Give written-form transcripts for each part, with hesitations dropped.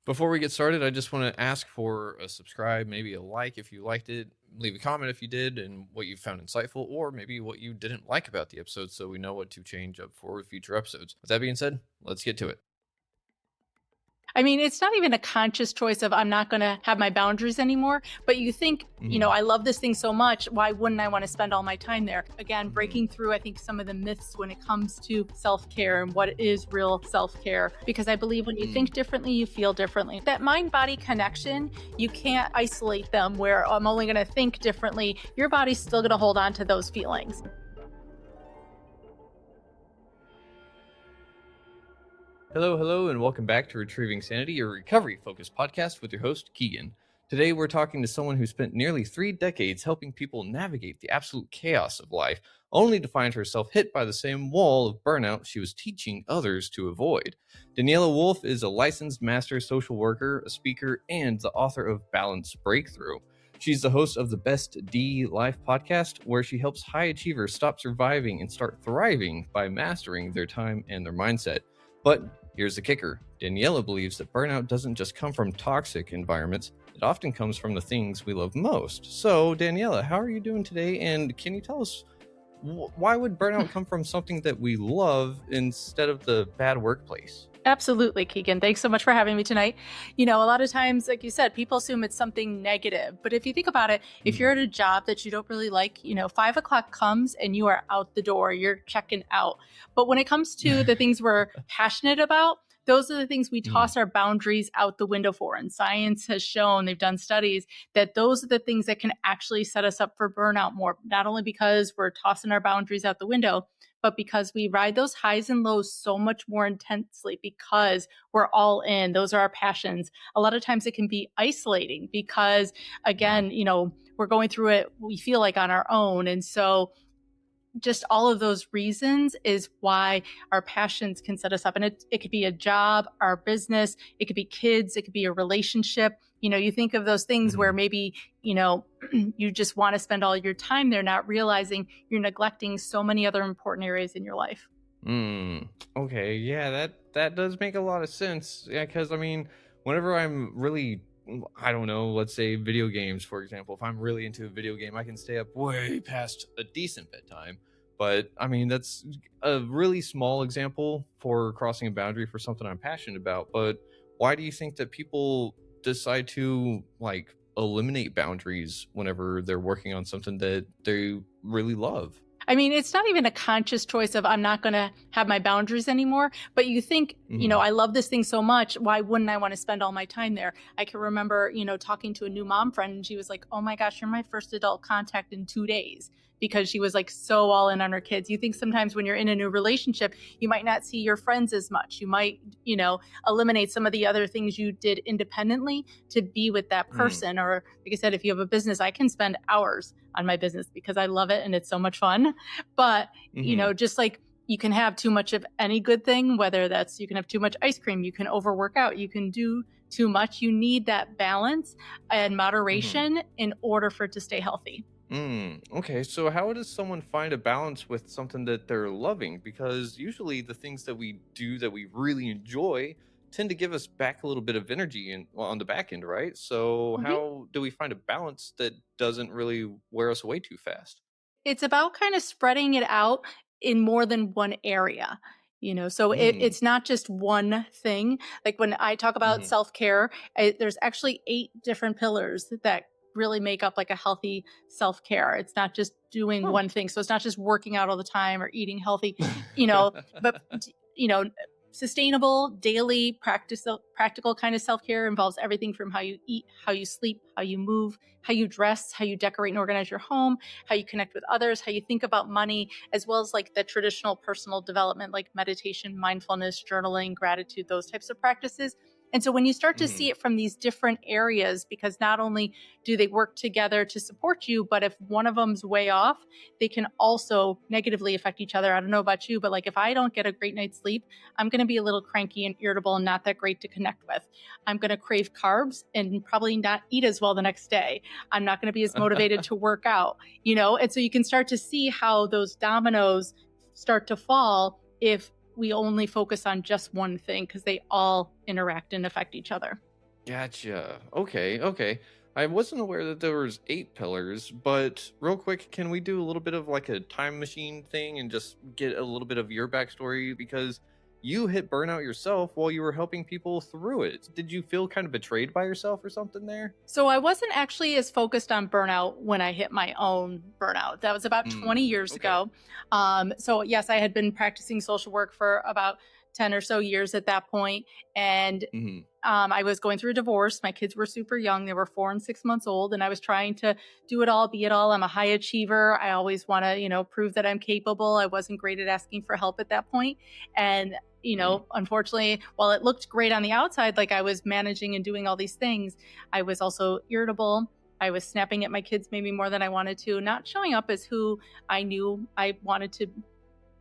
Before we get started, I just want to ask for a subscribe, maybe a like if you liked it, leave a comment if you did, and what you found insightful, or maybe what you didn't like about the episode so we know what to change up for future episodes. With that being said, let's get to it. I mean, it's not even a conscious choice of I'm not going to have my boundaries anymore, but you think, I love this thing so much. Why wouldn't I want to spend all my time there? Again, breaking through, I think, some of the myths when it comes to self-care and what is real self-care. Because I believe when you think differently, you feel differently. That mind-body connection, you can't isolate them where I'm only going to think differently. Your body's still going to hold on to those feelings. Hello, and welcome back to Retrieving Sanity, your recovery-focused podcast with your host, Keegan. Today, we're talking to someone who spent nearly 3 decades helping people navigate the absolute chaos of life, only to find herself hit by the same wall of burnout she was teaching others to avoid. Daniela Wolfe is a licensed master social worker, a speaker, and the author of Balance Breakthrough. She's the host of the Best D Life podcast, where she helps high achievers stop surviving and start thriving by mastering their time and their mindset. But here's the kicker. Daniella believes that burnout doesn't just come from toxic environments. It often comes from the things we love most. So, Daniella, how are you doing today? And can you tell us why would burnout come from something that we love instead of the bad workplace? Absolutely, Keegan. Thanks so much for having me tonight. A lot of times, like you said, people assume it's something negative. But if you think about it, if you're at a job that you don't really like, 5 o'clock comes and you are out the door, you're checking out. But when it comes to the things we're passionate about, those are the things we toss our boundaries out the window for. And science has shown, they've done studies, that those are the things that can actually set us up for burnout more, not only because we're tossing our boundaries out the window, but because we ride those highs and lows so much more intensely because we're all in. Those are our passions. A lot of times it can be isolating because, again, we're going through it, we feel like on our own. And so just all of those reasons is why our passions can set us up. And it could be a job, our business, it could be kids, it could be a relationship. You think of those things where maybe, you just want to spend all your time there, not realizing you're neglecting so many other important areas in your life. Okay. Yeah, that does make a lot of sense. Yeah, because whenever I'm really, I don't know, let's say video games, for example, if I'm really into a video game, I can stay up way past a decent bedtime. But that's a really small example for crossing a boundary for something I'm passionate about. But why do you think that people decide to eliminate boundaries whenever they're working on something that they really love? I mean, it's not even a conscious choice of I'm not going to have my boundaries anymore, but you think, I love this thing so much. Why wouldn't I want to spend all my time there? I can remember, talking to a new mom friend and she was like, oh my gosh, you're my first adult contact in 2 days, because she was like so all in on her kids. You think sometimes when you're in a new relationship, you might not see your friends as much. You might, eliminate some of the other things you did independently to be with that person. Or like I said, if you have a business, I can spend hours on my business because I love it and it's so much fun. But, just like you can have too much of any good thing, whether that's you can have too much ice cream, you can overwork out, you can do too much. You need that balance and moderation in order for it to stay healthy. Okay, so how does someone find a balance with something that they're loving? Because usually the things that we do that we really enjoy tend to give us back a little bit of energy on the back end, right? So how do we find a balance that doesn't really wear us away too fast? It's about kind of spreading it out in more than one area. So it's not just one thing. Like when I talk about self-care, there's actually 8 different pillars that really make up like a healthy self-care. It's not just doing one thing. So it's not just working out all the time or eating healthy, but sustainable, daily, practical kind of self-care involves everything from how you eat, how you sleep, how you move, how you dress, how you decorate and organize your home, how you connect with others, how you think about money, as well as like the traditional personal development, like meditation, mindfulness, journaling, gratitude, those types of practices. And so when you start to see it from these different areas, because not only do they work together to support you, but if one of them's way off, they can also negatively affect each other. I don't know about you, but like if I don't get a great night's sleep, I'm going to be a little cranky and irritable and not that great to connect with. I'm going to crave carbs and probably not eat as well the next day. I'm not going to be as motivated to work out, and so you can start to see how those dominoes start to fall if we only focus on just one thing, because they all interact and affect each other. Gotcha. Okay, okay. I wasn't aware that there was 8 pillars, but real quick, can we do a little bit of like a time machine thing and just get a little bit of your backstory? Because you hit burnout yourself while you were helping people through it. Did you feel kind of betrayed by yourself or something there? So I wasn't actually as focused on burnout when I hit my own burnout. That was about 20 years Okay. ago. So yes, I had been practicing social work for about 10 or so years at that point, and Hmm. I was going through a divorce. My kids were super young. They were 4 and 6 months old. And I was trying to do it all, be it all. I'm a high achiever. I always want to, prove that I'm capable. I wasn't great at asking for help at that point. And, unfortunately, while it looked great on the outside, like I was managing and doing all these things, I was also irritable. I was snapping at my kids maybe more than I wanted to, not showing up as who I knew I wanted to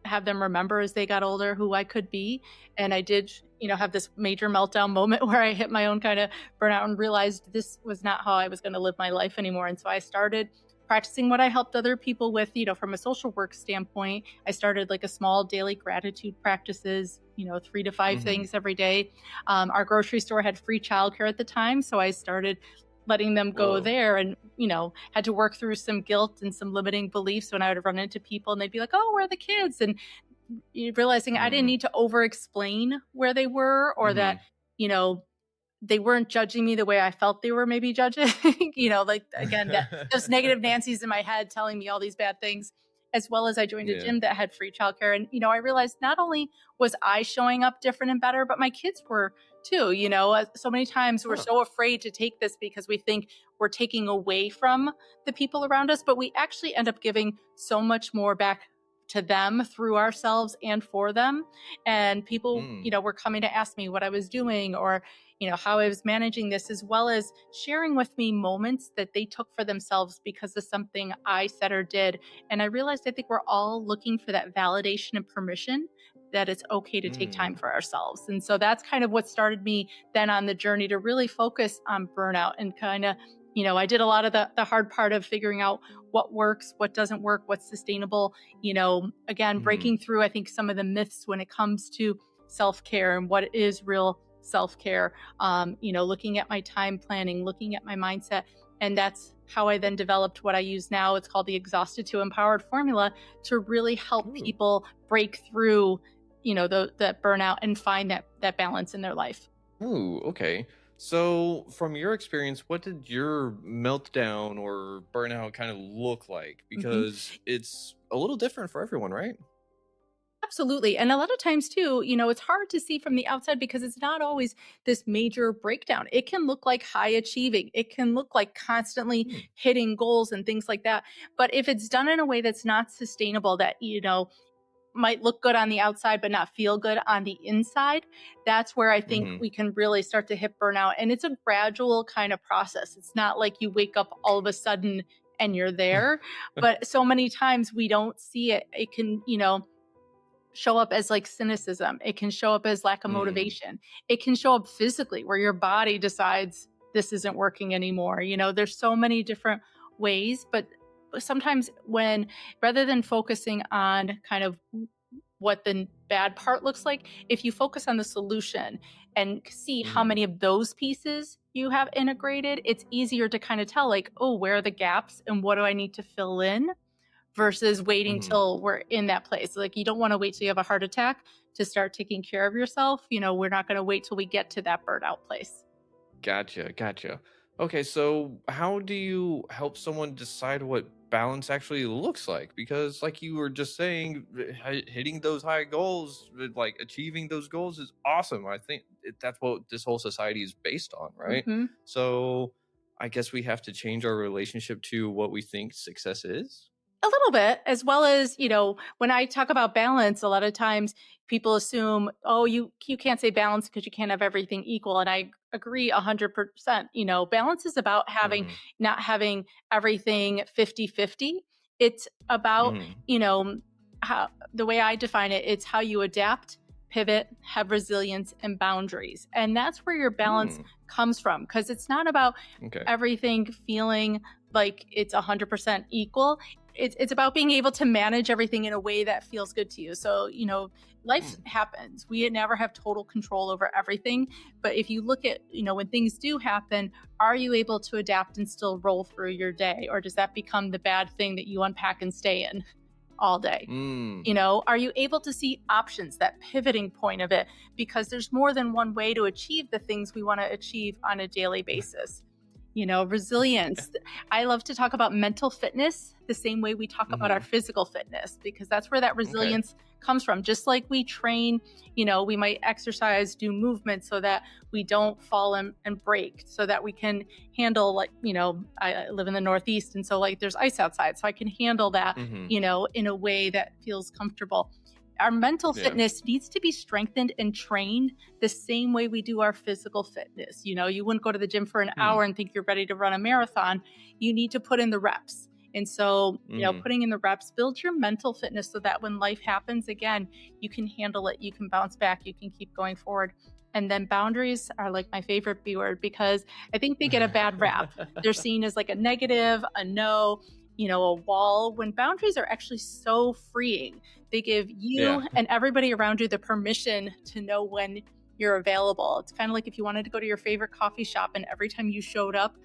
have them remember as they got older who I could be. And I did, have this major meltdown moment where I hit my own kind of burnout and realized this was not how I was going to live my life anymore. And so I started practicing what I helped other people with, from a social work standpoint. I started like a small daily gratitude practices, 3 to 5 Hmm. things every day. Our grocery store had free childcare at the time. So I started letting them go Whoa. there and had to work through some guilt and some limiting beliefs when I would run into people and they'd be like, oh, where are the kids? And realizing I didn't Mm. need to over explain where they were, or that Hmm. you know they weren't judging me the way I felt they were maybe judging. Like again, that those negative Nancy's in my head telling me all these bad things. As well as I joined a Yeah. gym that had free childcare, and I realized not only was I showing up different and better, but my kids were too. So many times we're Huh. so afraid to take this because we think we're taking away from the people around us, but we actually end up giving so much more back to them through ourselves and for them. And people, Mm. were coming to ask me what I was doing, or how I was managing this, as well as sharing with me moments that they took for themselves because of something I said or did. And I realized I think we're all looking for that validation and permission that it's okay to take time Mm. for ourselves. And so that's kind of what started me then on the journey to really focus on burnout and kind of, I did a lot of the hard part of figuring out what works, what doesn't work, what's sustainable, again, Hmm. breaking through, I think, some of the myths when it comes to self care and what is real self care, looking at my time planning, looking at my mindset. And that's how I then developed what I use now. It's called the Exhausted to Empowered formula to really help Ooh. people break through, that burnout and find that balance in their life. Ooh, okay. So, from your experience, what did your meltdown or burnout kind of look like? Mhm. Because it's a little different for everyone, right? Absolutely. And a lot of times, too, it's hard to see from the outside because it's not always this major breakdown. It can look like high achieving, it can look like constantly Hmm. hitting goals and things like that. But if it's done in a way that's not sustainable, that, might look good on the outside, but not feel good on the inside, that's where I think Hmm. we can really start to hit burnout. And it's a gradual kind of process. It's not like you wake up all of a sudden and you're there. But so many times we don't see it. It can, show up as like cynicism. It can show up as lack of Mm. motivation. It can show up physically where your body decides this isn't working anymore. There's so many different ways, but sometimes when rather than focusing on kind of what the bad part looks like, if you focus on the solution and see how Hmm. many of those pieces you have integrated, it's easier to kind of tell, like, oh, where are the gaps and what do I need to fill in, versus waiting Hmm. till we're in that place. Like, you don't want to wait till you have a heart attack to start taking care of yourself. We're not going to wait till we get to that burnout place. Gotcha, gotcha. Okay, so how do you help someone decide what balance actually looks like? Because, like you were just saying, hitting those high goals, like achieving those goals is awesome. I think that's what this whole society is based on, right? Mhm. So, I guess we have to change our relationship to what we think success is. A little bit, as well as, when I talk about balance, a lot of times people assume, oh, you can't say balance because you can't have everything equal. And I agree 100%. Balance is about Hmm. not having everything 50-50. It's about, Hmm. how the way I define it, it's how you adapt, pivot, have resilience and boundaries. And that's where your balance Hmm. comes from, because it's not about Okay. everything feeling like it's 100% equal. it's about being able to manage everything in a way that feels good to you. So, life happens. We never have total control over everything. But if you look at, when things do happen, are you able to adapt and still roll through your day? Or does that become the bad thing that you unpack and stay in all day? Are you able to see options, that pivoting point of it? Because there's more than one way to achieve the things we want to achieve on a daily basis. Resilience. I love to talk about mental fitness the same way we talk about our physical fitness, because that's where that resilience comes from. Just like we train, we might exercise, do movement so that we don't fall and break, so that we can handle, like, I live in the Northeast, and so like there's ice outside, so I can handle that, in a way that feels comfortable. Our mental fitness needs to be strengthened and trained the same way we do our physical fitness. You wouldn't go to the gym for an hour and think you're ready to run a marathon. You need to put in the reps. And so, putting in the reps builds your mental fitness so that when life happens again, you can handle it, you can bounce back, you can keep going forward. And then boundaries are like my favorite B word, because I think they get a bad rap. They're seen as like a negative, a no, a wall, when boundaries are actually so freeing. They give you and everybody around you the permission to know when you're available. It's kind of like if you wanted to go to your favorite coffee shop and every time you showed up,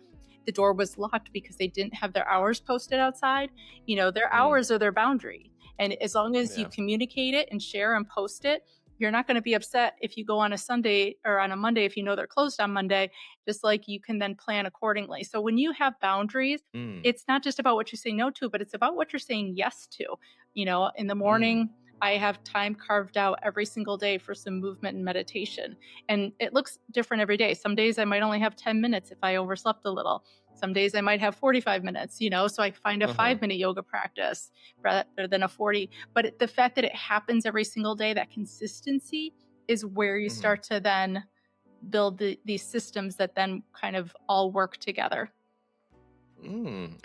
the door was locked because they didn't have their hours posted outside. Their hours are their boundary. And as long as you communicate it and share and post it, you're not going to be upset if you go on a Sunday or on a Monday if they're closed on Monday, just like you can then plan accordingly. So when you have boundaries, it's not just about what you say no to, but it's about what you're saying yes to. In the morning, I have time carved out every single day for some movement and meditation. And it looks different every day. Some days I might only have 10 minutes if I overslept a little. Some days I might have 45 minutes, so I find a 5-minute yoga practice rather than a 40. But the fact that it happens every single day, that consistency is where you start to then build these systems that then kind of all work together.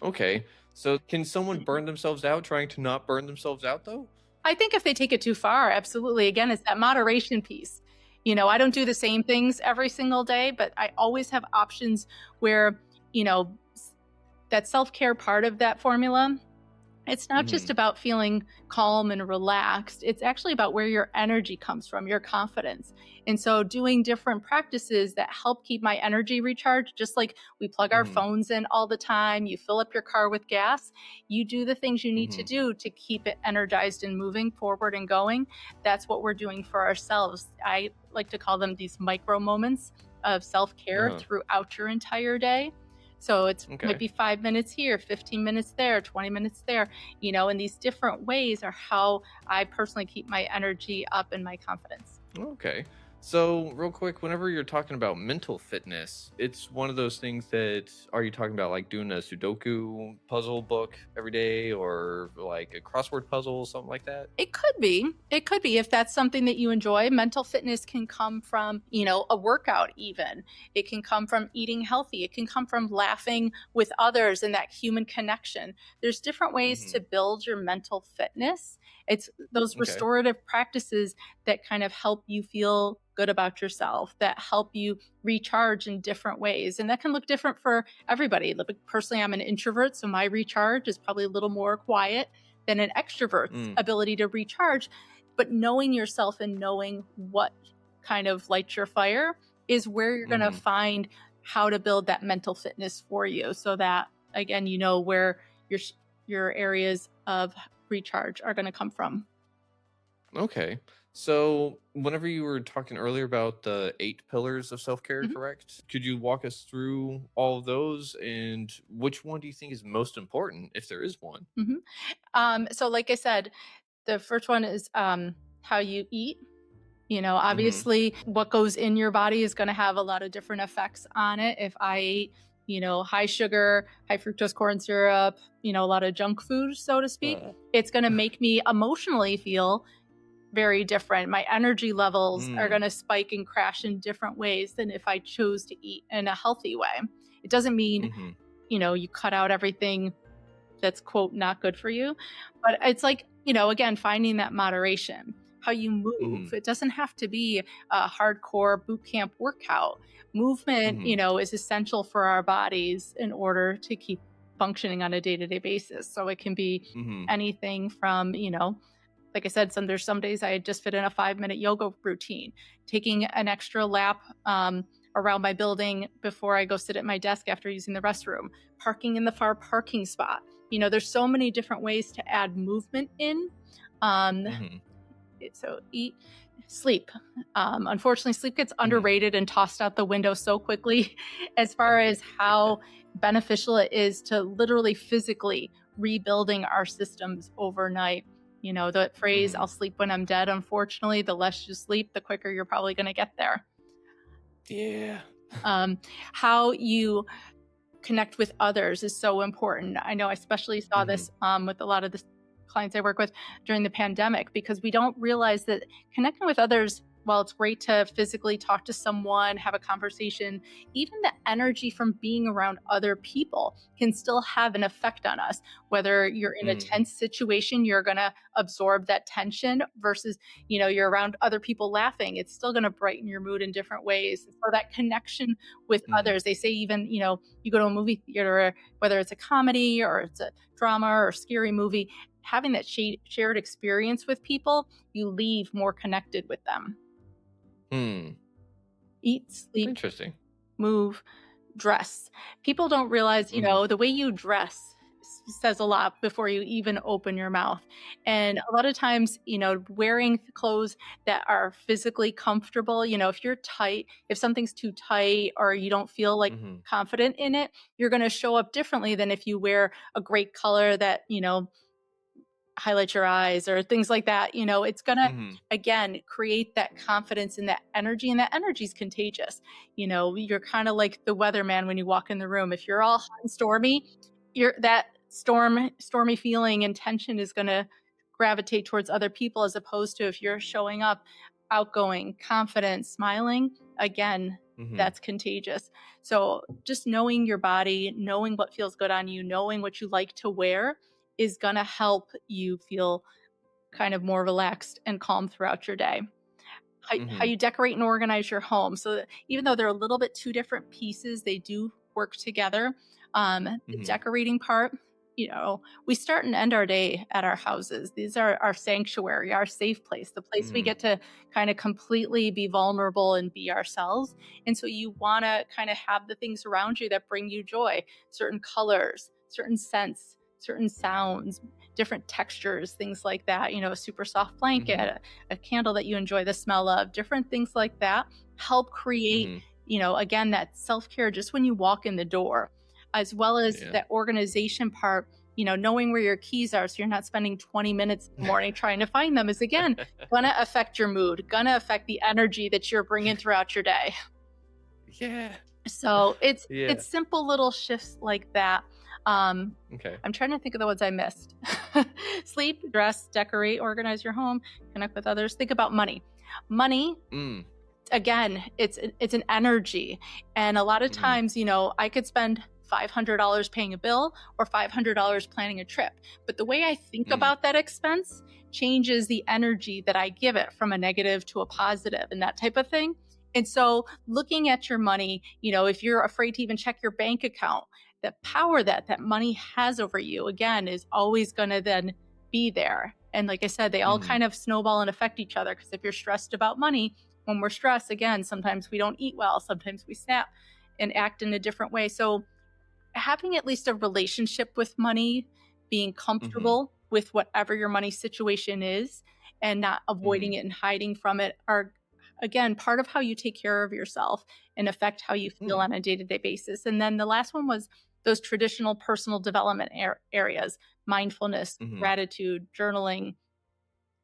Okay. So can someone burn themselves out trying to not burn themselves out, though? I think if they take it too far, absolutely. Again, it's that moderation piece. I don't do the same things every single day, but I always have options where, that self-care part of that formula, it's not just about feeling calm and relaxed. It's actually about where your energy comes from, your confidence. And so doing different practices that help keep my energy recharged, just like we plug our phones in all the time, you fill up your car with gas, you do the things you need to do to keep it energized and moving forward and going. That's what we're doing for ourselves. I like to call them these micro moments of self-care throughout your entire day. So it's might be 5 minutes here, 15 minutes there, 20 minutes there, and these different ways are how I personally keep my energy up and my confidence. Okay. So real quick, whenever you're talking about mental fitness, it's one of those things that, are you talking about like doing a Sudoku puzzle book every day or like a crossword puzzle, something like that? It could be. It could be if that's something that you enjoy. Mental fitness can come from, a workout even. It can come from eating healthy. It can come from laughing with others and that human connection. There's different ways to build your mental fitness. It's those restorative practices that kind of help you feel good about yourself, that help you recharge in different ways. And that can look different for everybody. Personally, I'm an introvert, so my recharge is probably a little more quiet than an extrovert's ability to recharge. But knowing yourself and knowing what kind of lights your fire is where you're going to find how to build that mental fitness for you, so that, again, where your areas of recharge are going to come from. Okay. So whenever you were talking earlier about the 8 pillars of self-care, correct? Could you walk us through all of those and which one do you think is most important, if there is one? So like I said, the first one is how you eat. Obviously what goes in your body is going to have a lot of different effects on it. If I eat, high sugar, high fructose corn syrup, a lot of junk food, so to speak, it's going to make me emotionally feel very different. My energy levels are going to spike and crash in different ways than if I chose to eat in a healthy way. It doesn't mean, you cut out everything that's, quote, not good for you. But it's like, again, finding that moderation, how you move. It doesn't have to be a hardcore boot camp workout. Movement, is essential for our bodies in order to keep functioning on a day-to-day basis. So it can be Mm-hmm. anything from, like I said, there's some days I just fit in a 5-minute yoga routine, taking an extra lap around my building before I go sit at my desk after using the restroom, parking in the far parking spot. There's so many different ways to add movement in. Um, Mm-hmm. so eat, sleep. Unfortunately, sleep gets Mm-hmm. underrated and tossed out the window so quickly as far as how beneficial it is to literally physically rebuilding our systems overnight. The phrase, Mm-hmm. I'll sleep when I'm dead, unfortunately, the less you sleep, the quicker you're probably going to get there. Yeah. How you connect with others is so important. I know I especially saw Mm-hmm. this with a lot of the clients I work with during the pandemic, because we don't realize that connecting with others, while it's great to physically talk to someone, have a conversation, even the energy from being around other people can still have an effect on us. Whether you're in a Mm-hmm. tense situation, you're going to absorb that tension versus, you're around other people laughing. It's still going to brighten your mood in different ways. So that connection with Mm-hmm. others, they say even, you go to a movie theater, whether it's a comedy or it's a drama or scary movie, having that shared experience with people, you leave more connected with them. Hmm. Eat, sleep, Interesting. move, dress. People don't realize, Mm-hmm. the way you dress says a lot before you even open your mouth. And a lot of times, wearing clothes that are physically comfortable, if you're tight, if something's too tight or you don't feel like Mm-hmm. confident in it, you're going to show up differently than if you wear a great color that, highlight your eyes or things like that. It's going to, Mm-hmm. again, create that confidence and that energy, and that energy is contagious. You're kind of like the weatherman when you walk in the room. If you're all hot and stormy, that stormy feeling and tension is going to gravitate towards other people, as opposed to if you're showing up outgoing, confident, smiling, again, Mm-hmm. that's contagious. So just knowing your body, knowing what feels good on you, knowing what you like to wear is going to help you feel kind of more relaxed and calm throughout your day. How Mm-hmm. you decorate and organize your home. So that even though they're a little bit two different pieces, they do work together. The Mm-hmm. decorating part, we start and end our day at our houses. These are our sanctuary, our safe place, the place we Mm-hmm. get to kind of completely be vulnerable and be ourselves. And so you want to kind of have the things around you that bring you joy, certain colors, certain scents, certain sounds, different textures, things like that. A super soft blanket, Mm-hmm. a candle that you enjoy the smell of, different things like that help create, Mm-hmm. again, that self-care just when you walk in the door, as well as Yeah. that organization part, knowing where your keys are so you're not spending 20 minutes in the morning trying to find them is, again, gonna affect your mood, gonna affect the energy that you're bringing throughout your day. Yeah. So it's Yeah. simple little shifts like that. Okay. I'm trying to think of the ones I missed. Sleep, dress, decorate, organize your home, connect with others. Think about money. Money, Mm. again, it's an energy. And a lot of Mm-hmm. times, I could spend $500 paying a bill or $500 planning a trip. But the way I think Mm. about that expense changes the energy that I give it, from a negative to a positive and that type of thing. And so looking at your money, if you're afraid to even check your bank account, the power that money has over you, again, is always going to then be there. And like I said, they all Mm-hmm. kind of snowball and affect each other, because if you're stressed about money, when we're stressed, again, sometimes we don't eat well, sometimes we snap and act in a different way. So having at least a relationship with money, being Mm-hmm. comfortable with whatever your money situation is and not avoiding Mm-hmm. it and hiding from it, are, again, part of how you take care of yourself and affect how you feel Mm. on a day-to-day basis. And then the last one was those traditional personal development areas: mindfulness, Mm-hmm. gratitude, journaling,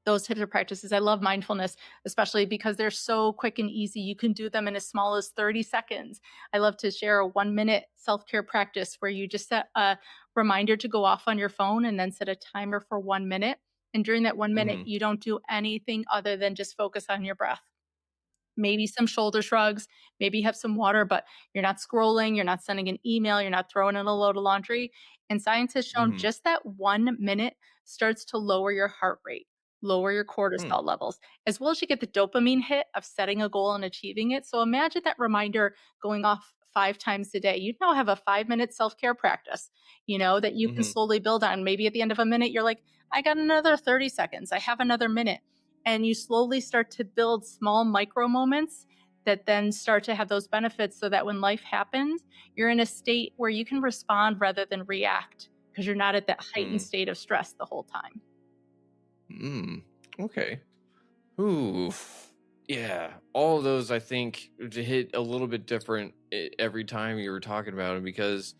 those types of practices. I love mindfulness, especially because they're so quick and easy. You can do them in as small as 30 seconds. I love to share a 1-minute self-care practice where you just set a reminder to go off on your phone and then set a timer for 1 minute. And during that 1 minute, Mm-hmm. you don't do anything other than just focus on your breath. Maybe some shoulder shrugs, maybe have some water, but you're not scrolling, you're not sending an email, you're not throwing in a load of laundry. And science has shown Mm-hmm. just that 1 minute starts to lower your heart rate, lower your Mm. cortisol levels, as well as you get the dopamine hit of setting a goal and achieving it. So imagine that reminder going off 5 times a day, you now have a 5-minute self-care practice, that you can Hmm. slowly build on. Maybe at the end of a minute, you're like, I got another 30 seconds. I have another minute. And you slowly start to build small micro moments that then start to have those benefits so that when life happens, you're in a state where you can respond rather than react because you're not at that heightened Mm. state of stress the whole time. Mm. Okay. Ooh. Yeah. All of those, I think, hit a little bit different every time you were talking about them because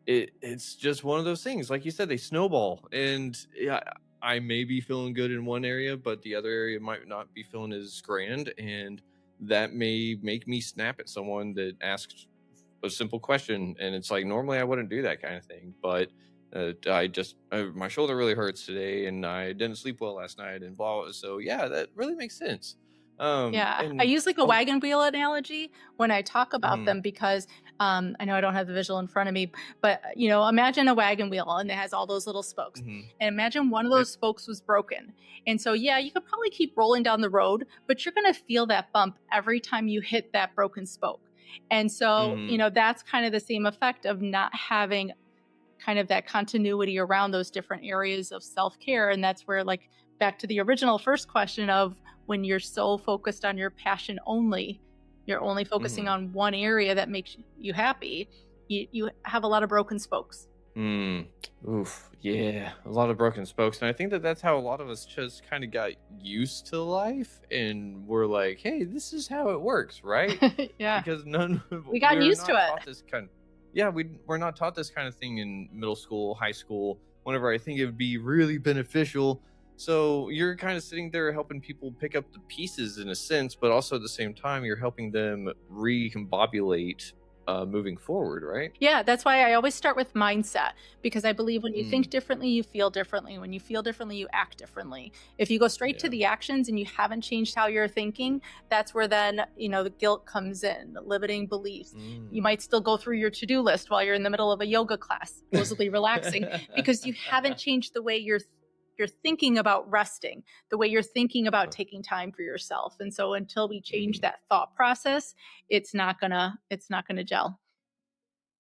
it's just one of those things. Like you said, they snowball. And yeah, I may be feeling good in one area, but the other area might not be feeling as grand. And that may make me snap at someone that asks a simple question, and it's like normally I wouldn't do that kind of thing, but I just my shoulder really hurts today, and I didn't sleep well last night, and blah. So yeah, that really makes sense. Yeah, I And use like a wagon wheel analogy when I talk about mm, them because I know I don't have the visual in front of me, but imagine a wagon wheel and it has all those little spokes. mhm, And imagine one of yep, those spokes was broken. And so, yeah, you could probably keep rolling down the road, but you're going to feel that bump every time you hit that broken spoke. And so, mhm, that's kind of the same effect of not having kind of that continuity around those different areas of self-care. And that's where, like, back to the original first question of when you're so focused on your passion only, you're only focusing mhm. on one area that makes you happy, you have a lot of broken spokes. Mm. Oof, yeah, a lot of broken spokes, and I think that that's how a lot of us just kind of got used to life, and we're like, "Hey, this is how it works, right?" Yeah, Because none, we got we're used to not it. taught this kind. Yeah, we're not taught this kind of thing in middle school, high school. Whenever I think it would be really beneficial, so you're kind of sitting there helping people pick up the pieces in a sense, but also at the same time, you're helping them recombobulate moving forward, right? Yeah, that's why I always start with mindset because I believe when you think Mm, differently, you feel differently. When you feel differently, you act differently. If you go straight to yeah. the actions and you haven't changed how you're thinking, that's where then, the guilt comes in, the limiting beliefs. You Mm. might still go through your to do list while you're in the middle of a yoga class, supposedly relaxing, because you haven't changed the way you're thinking about resting, the way you're thinking about taking time for yourself. And so until we change Mhm. that thought process, it's not gonna gel.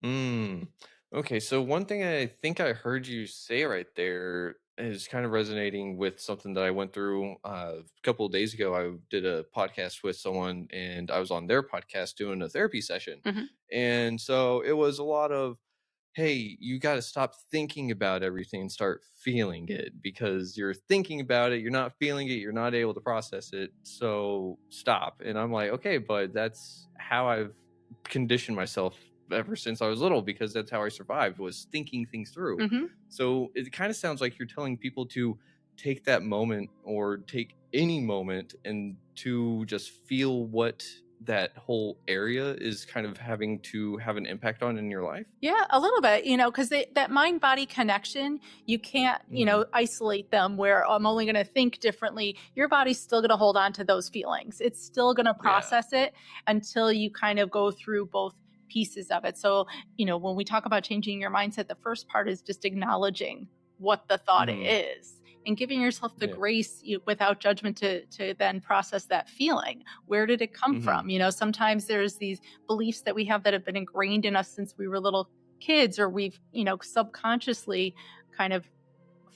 Mm. Okay, so one thing I think I heard you say right there is kind of resonating with something that I went through a couple of days ago. I did a podcast with someone, and I was on their podcast doing a therapy session. Mhm. And so it was a lot of, hey, you got to stop thinking about everything and start feeling it because you're thinking about it, you're not feeling it, you're not able to process it. So stop. And I'm like, okay, but that's how I've conditioned myself ever since I was little because that's how I survived was thinking things through. Mhm. So it kind of sounds like you're telling people to take that moment or take any moment and to just feel what that whole area is kind of having to have an impact on in your life. Yeah, a little bit, because that mind body connection, you can't, Mhm. isolate them where I'm only going to think differently. Your body's still going to hold on to those feelings. It's still going to Yeah. process it until you kind of go through both pieces of it. So, when we talk about changing your mindset, the first part is just acknowledging what the thought Mhm. is and giving yourself the Yeah. grace without judgment to then process that feeling. Where did it come Mhm. from? Sometimes there's these beliefs that we have that have been ingrained in us since we were little kids, or we've subconsciously kind of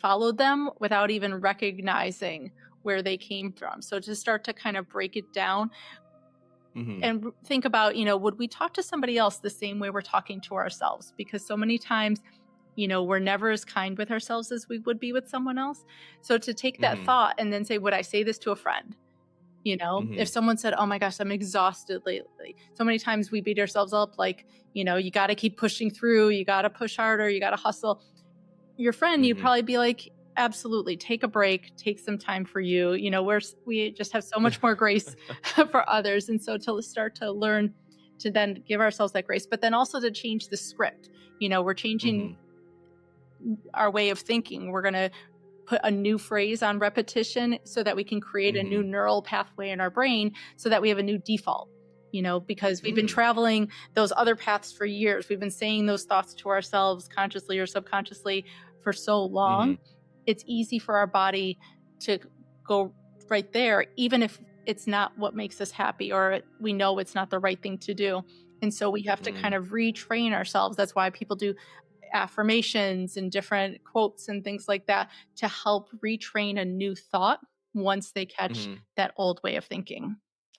followed them without even recognizing where they came from. So to start to kind of break it down Mhm. and think about, would we talk to somebody else the same way we're talking to ourselves? Because so many times, we're never as kind with ourselves as we would be with someone else. So to take that Mhm. thought and then say, would I say this to a friend? If Mhm. someone said, oh my gosh, I'm exhausted lately. So many times we beat ourselves up like, you got to keep pushing through, you got to push harder, you got to hustle. Your friend, you'd Mhm. probably be like, absolutely, take a break, take some time for you. We just have so much more grace for others. And so to start to learn to then give ourselves that grace, but then also to change the script. We're changing Mhm. our way of thinking. We're going to put a new phrase on repetition so that we can create a new Mhm. neural pathway in our brain so that we have a new default, because we've been Mm. traveling those other paths for years. We've been saying those thoughts to ourselves consciously or subconsciously for so long. Mhm. It's easy for our body to go right there, even if it's not what makes us happy or we know it's not the right thing to do. And so we have to kind Mm, of retrain ourselves. That's why people do affirmations and different quotes and things like that to help retrain a new thought once they catch mhm. that old way of thinking.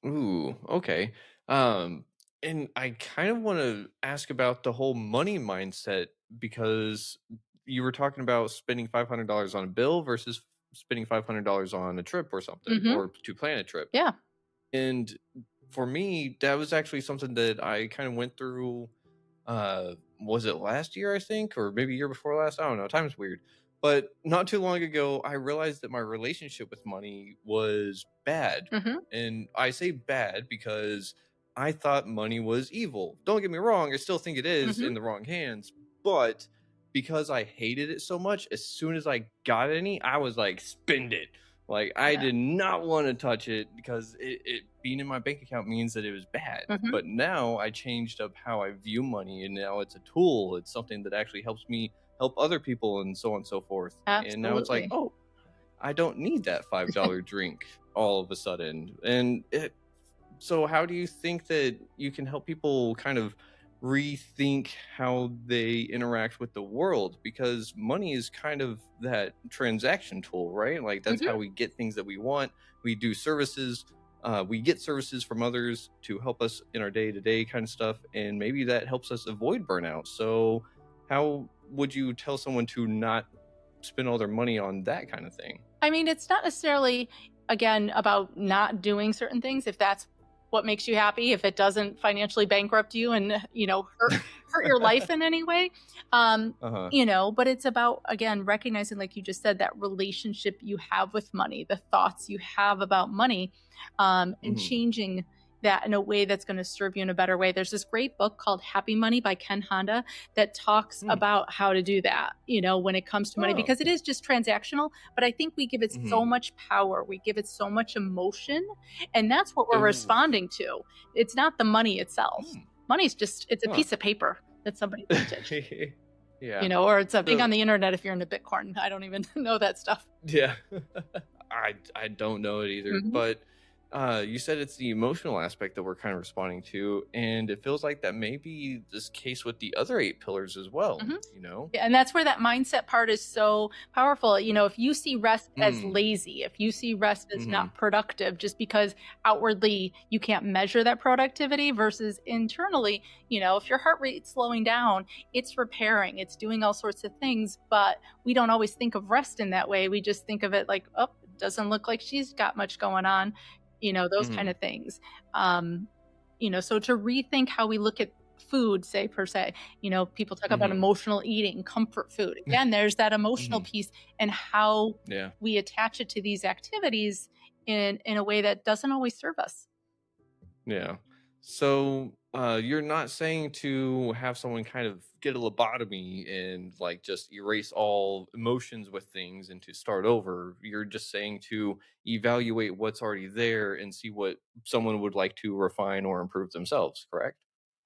Ooh, okay. Um, and I kind of want to ask about the whole money mindset because you were talking about spending $500 on a bill versus spending $500 on a trip or something, Hmm. or to plan a trip. Yeah. And for me, that was actually something that I kind of went through. Was it last year, I think, or maybe year before last? I don't know. Time's weird. But not too long ago, I realized that my relationship with money was bad. Hmm. And I say bad because I thought money was evil. Don't get me wrong, I still think it is Hmm. in the wrong hands. But because I hated it so much, as soon as I got any, I was like, spend it. Like, I Yeah. did not want to touch it because it being in my bank account means that it was bad. Hmm. But now I changed up how I view money, and now it's a tool. It's something that actually helps me help other people, and so on and so forth. And now it's like, Absolutely. oh, I don't need that $5 drink all of a sudden. So how do you think that you can help people kind of rethink how they interact with the world? Because money is kind of that transaction tool, right? Like that's how Hmm. we get things that we want. We do services. We get services from others to help us in our day-to-day kind of stuff, and maybe that helps us avoid burnout. So how would you tell someone to not spend all their money on that kind of thing? I mean, it's not necessarily, again, about not doing certain things. If that's what makes you happy, if it doesn't financially bankrupt you and, hurt your life in any way, Uh-huh. but it's about, again, recognizing, like you just said, that relationship you have with money, the thoughts you have about money, and Mhm. changing that in a way that's going to serve you in a better way. There's this great book called Happy Money by Ken Honda that talks Mm. about how to do that, when it comes to money, Oh, because it cool. is just transactional, but I think we give it so Mhm. much power, we give it so much emotion, and that's what we're Ooh. responding to. It's not the money itself. Mm. Money's just, it's a Huh. piece of paper that somebody printed, Yeah. or it's a thing on So the internet if you're into Bitcoin. I don't even know that stuff. yeah. I don't know it either, Mhm. but you said it's the emotional aspect that we're kind of responding to, and it feels like that may be this case with the other 8 pillars as well, Mhm. you know? Yeah, and that's where that mindset part is so powerful. If you see rest as Mm. lazy, if you see rest as Mhm. not productive, just because outwardly you can't measure that productivity versus internally, if your heart rate's slowing down, it's repairing, it's doing all sorts of things. But we don't always think of rest in that way. We just think of it like, oh, it doesn't look like she's got much going on, those kind Mhm. of things. Um, so to rethink how we look at food, say per se, people talk about Mhm. emotional eating, comfort food. Again, there's that emotional Mhm. piece and how Yeah. we attach it to these activities in a way that doesn't always serve us. Yeah. So, you're not saying to have someone kind of get a lobotomy and like just erase all emotions with things and to start over. You're just saying to evaluate what's already there and see what someone would like to refine or improve themselves, correct?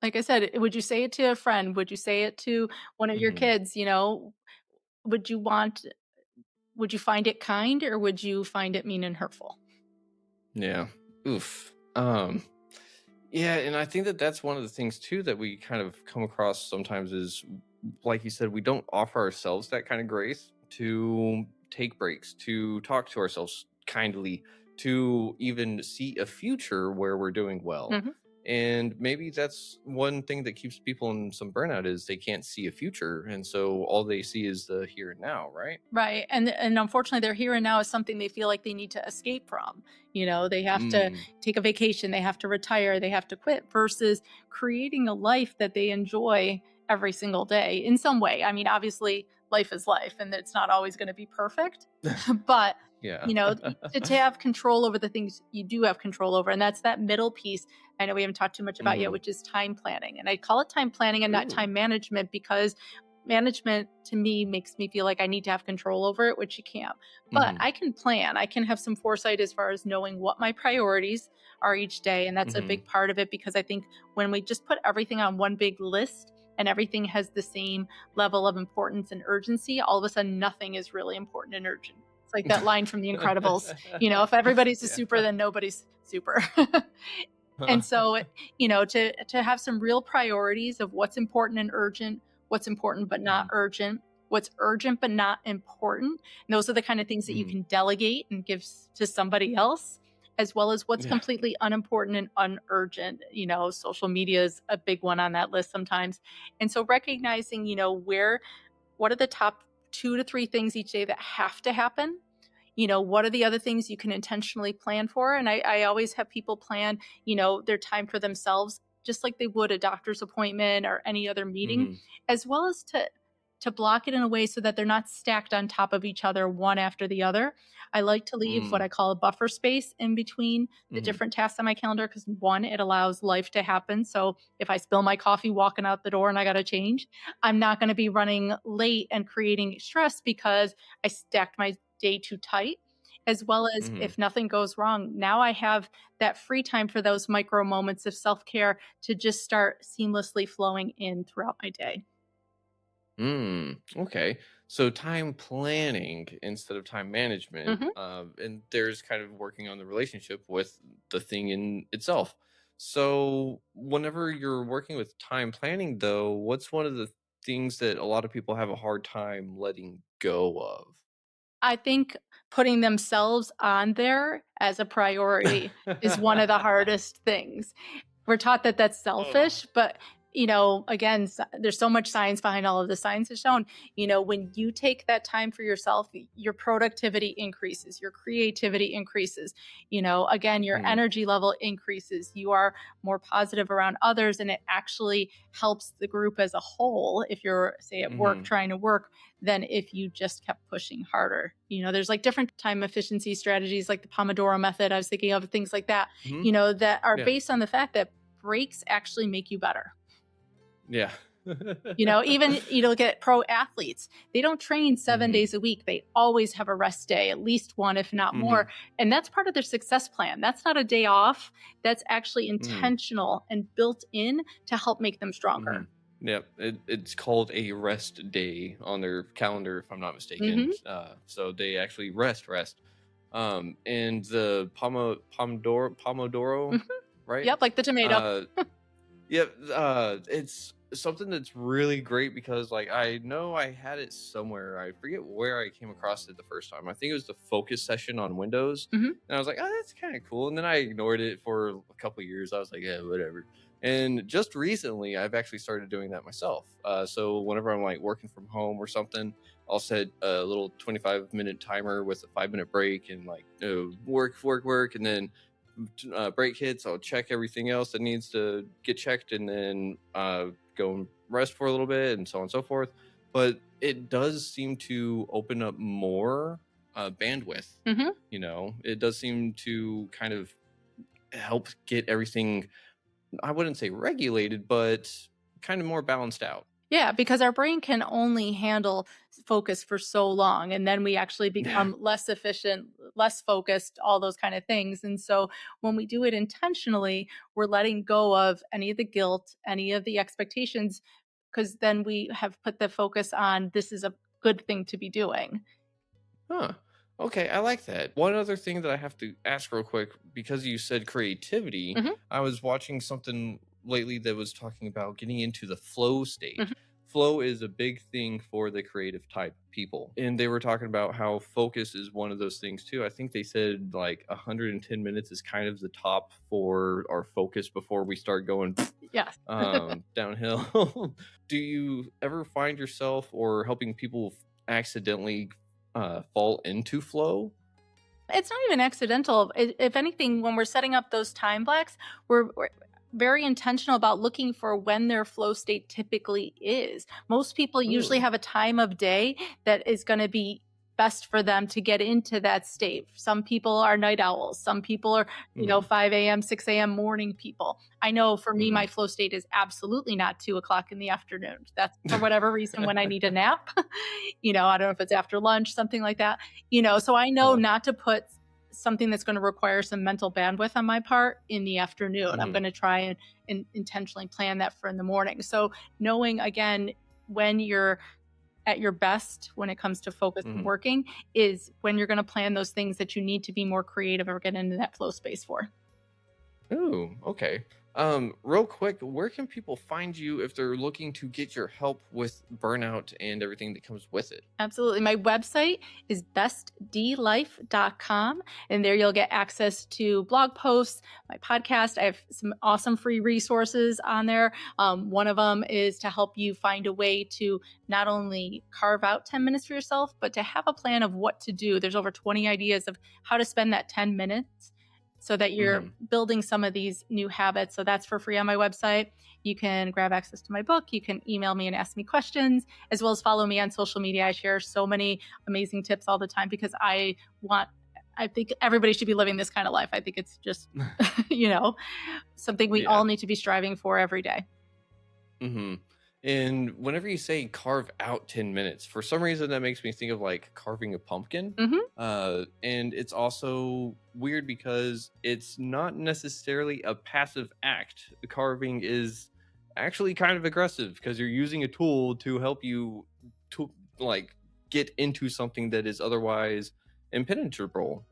Like I said, would you say it to a friend? Would you say it to one of your Hmm. kids? Would you want, would you find it kind or would you find it mean and hurtful? Yeah. Oof. Yeah, and I think that that's one of the things too that we kind of come across sometimes is, like you said, we don't offer ourselves that kind of grace to take breaks, to talk to ourselves kindly, to even see a future where we're doing well. Mhm. And maybe that's one thing that keeps people in some burnout is they can't see a future, and so all they see is the here and now, right? Right. And unfortunately their here and now is something they feel like they need to escape from. They have to Mm. take a vacation, they have to retire, they have to quit versus creating a life that they enjoy every single day in some way. I mean, obviously life is life and it's not always going to be perfect, but Yeah. to have control over the things you do have control over. And that's that middle piece I know we haven't talked too much about yet, Hmm. which is time planning. And I call it time planning and not Ooh. time management because management to me makes me feel like I need to have control over it, which you can't. But Hmm. I can plan. I can have some foresight as far as knowing what my priorities are each day. And that's a Hmm. big part of it because I think when we just put everything on one big list and everything has the same level of importance and urgency, all of a sudden nothing is really important and urgent. It's like that line from The Incredibles, if everybody's a Yeah. super, then nobody's super. And so, to have some real priorities of what's important and urgent, what's important but not Mhm, urgent, what's urgent but not important. And those are the kind of things that you mhm. can delegate and give to somebody else, as well as what's Yeah. completely unimportant and unurgent. Social media is a big one on that list sometimes. And so recognizing, what are the top 2 to 3 things each day that have to happen? What are the other things you can intentionally plan for? And I always have people plan, their time for themselves, just like they would a doctor's appointment or any other meeting, Mhm, as well as to block it in a way so that they're not stacked on top of each other, one after the other. I like to leave what mm, I call a buffer space in between the mhm, different tasks on my calendar because, one, it allows life to happen. So if I spill my coffee walking out the door and I got to change, I'm not going to be running late and creating stress because I stacked my day too tight. As well as, mhm. if nothing goes wrong, now I have that free time for those micro moments of self care to just start seamlessly flowing in throughout my day. Okay. So time planning instead of time management, Mhm. and there's kind of working on the relationship with the thing in itself. So whenever you're working with time planning, though, what's one of the things that a lot of people have a hard time letting go I think putting themselves on there as a priority is one of the of? hardest things. We're taught that that's Oh. selfish, but again, there's so much science behind all of this. Science has shown, when you take that time for yourself, your productivity increases, your creativity increases, again, your Mhm, energy level increases, you are more positive around others, and it actually helps the group as a whole if you're, say, at work mhm, trying to work than if you just kept pushing harder. There's like different time efficiency strategies like the Pomodoro method. I was thinking of things like that, mhm. that are Yeah. based on the fact that breaks actually make you better. Yeah. Even you look at pro athletes, they don't train 7 days Mhm, a week. They always have a rest day, at least one, if not more. mhm, And that's part of their success plan. That's not a day off. That's actually mhm. intentional and built in to help make them Mhm. stronger. Yep, it's called a rest day on their calendar, if I'm not mistaken. Hmm. So they actually rest. And the Pomodoro, Hmm. right? Yep, like the tomato. Uh, yep. It's something that's really great because, like, I know I had it somewhere. I forget where I came across it the first time. I think it was the focus session on Windows, Hmm. and I was like, "Oh, that's kind of cool." And then I ignored it for a couple years. I was like, "Yeah, whatever." And just recently, I've actually started doing that myself. So whenever I'm like working from home or something, I'll set a little 25-minute timer with a 5-minute break and like work, and then break hits. I'll check everything else that needs to get checked, and then go and rest for a little bit, and so on and so forth. But it does seem to open up more bandwidth. Hmm. It does seem to kind of help get everything, I wouldn't say regulated, but kind of more balanced out. Yeah, because our brain can only handle focus for so long. And then we actually Yeah. become less efficient, less focused, all those kind of things. And so when we do it intentionally, we're letting go of any of the guilt, any of the expectations, because then we have put the focus on this is a good thing to be doing. Huh. Okay, I like that. One other thing that I have to ask real quick, because you said creativity, Hmm. I was watching something lately that was talking about getting into the flow Hmm. state. Flow is a big thing for the creative type people. And they were talking about how focus is one of those things too. I think they said like 110 minutes is kind of the top for our focus before we start going Yes. downhill. Do you ever find yourself or helping people accidentally fall into flow? It's not even accidental. If anything, when we're setting up those time blocks, we're very intentional about looking for when their flow state typically is. Most people usually Ooh. have a time of day that is going to be best for them to get into that state. Some people are night owls. Some people are, Mhm, 5 a.m., 6 a.m. morning people. I know for me, my mhm. flow state is absolutely not 2 o'clock in the afternoon. That's for whatever reason when I need a nap. I don't know if it's after lunch, something like that. So I know Huh. not to put something that's going to require some mental bandwidth on my part in the afternoon. I'm Mhm, going to try and intentionally plan that for in the morning. So knowing again when you're at your best when it comes to focus and mhm. working is when you're going to plan those things that you need to be more creative or get into that flow space for. Ooh, okay. Real quick, where can people find you if they're looking to get your help with burnout and everything that comes with it? Absolutely. My website is bestdlife.com, and there you'll get access to blog posts, my podcast. I have some awesome free resources on there. One of them is to help you find a way to not only carve out 10 minutes for yourself, but to have a plan of what to do. There's over 20 ideas of how to spend that 10 minutes so that you're Hmm. building some of these new habits. So that's for free on my website. You can grab access to my book. You can email me and ask me questions, as well as follow me on social media. I share so many amazing tips all the time because I think everybody should be living this kind of life. I think it's just, something we Yeah. all need to be striving for every day. Hmm. And whenever you say carve out 10 minutes, for some reason that makes me think of like carving a pumpkin. Mhm. And it's also weird because it's not necessarily a passive act. Carving is actually kind of aggressive because you're using a tool to help you to like get into something that is otherwise impenetrable,